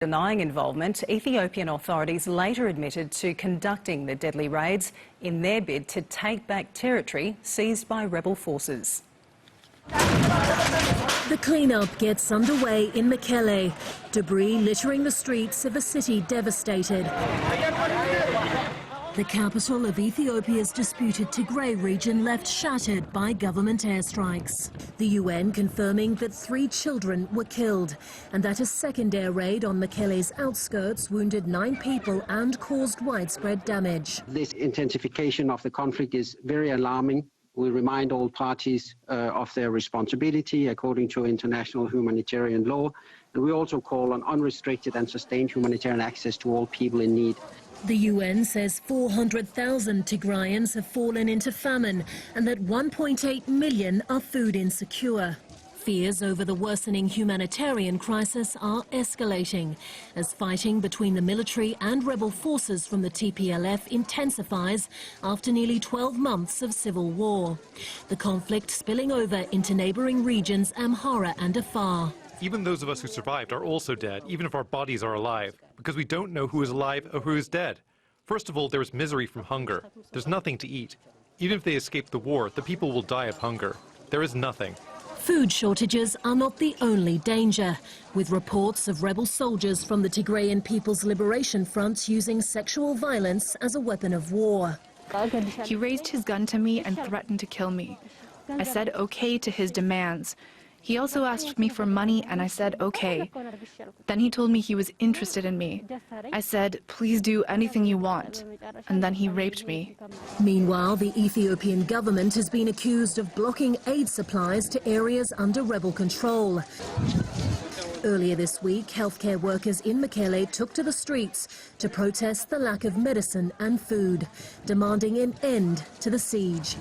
Denying involvement, Ethiopian authorities later admitted to conducting the deadly raids in their bid to take back territory seized by rebel forces. The cleanup gets underway in Mekelle, debris littering the streets of a city devastated. The capital of Ethiopia's disputed Tigray region left shattered by government airstrikes. The UN confirming that 3 children were killed and that a second air raid on Mekelle's outskirts wounded 9 people and caused widespread damage. This intensification of the conflict is very alarming. We remind all parties of their responsibility according to international humanitarian law, and we also call on unrestricted and sustained humanitarian access to all people in need. The UN says 400,000 Tigrayans have fallen into famine and that 1.8 million are food insecure. Fears over the worsening humanitarian crisis are escalating as fighting between the military and rebel forces from the TPLF intensifies after nearly 12 months of civil war. The conflict spilling over into neighboring regions Amhara and Afar. Even those of us who survived are also dead, even if our bodies are alive, because we don't know who is alive or who is dead. First of all, there is misery from hunger. There's nothing to eat. Even if they escape the war, the people will die of hunger. There is nothing. Food shortages are not the only danger, with reports of rebel soldiers from the Tigrayan People's Liberation Front using sexual violence as a weapon of war. He raised his gun to me and threatened to kill me. I said okay to his demands. He also asked me for money and I said okay. Then he told me he was interested in me. I said, please do anything you want. And then he raped me. Meanwhile, the Ethiopian government has been accused of blocking aid supplies to areas under rebel control. Earlier this week, healthcare workers in Mekelle took to the streets to protest the lack of medicine and food, demanding an end to the siege.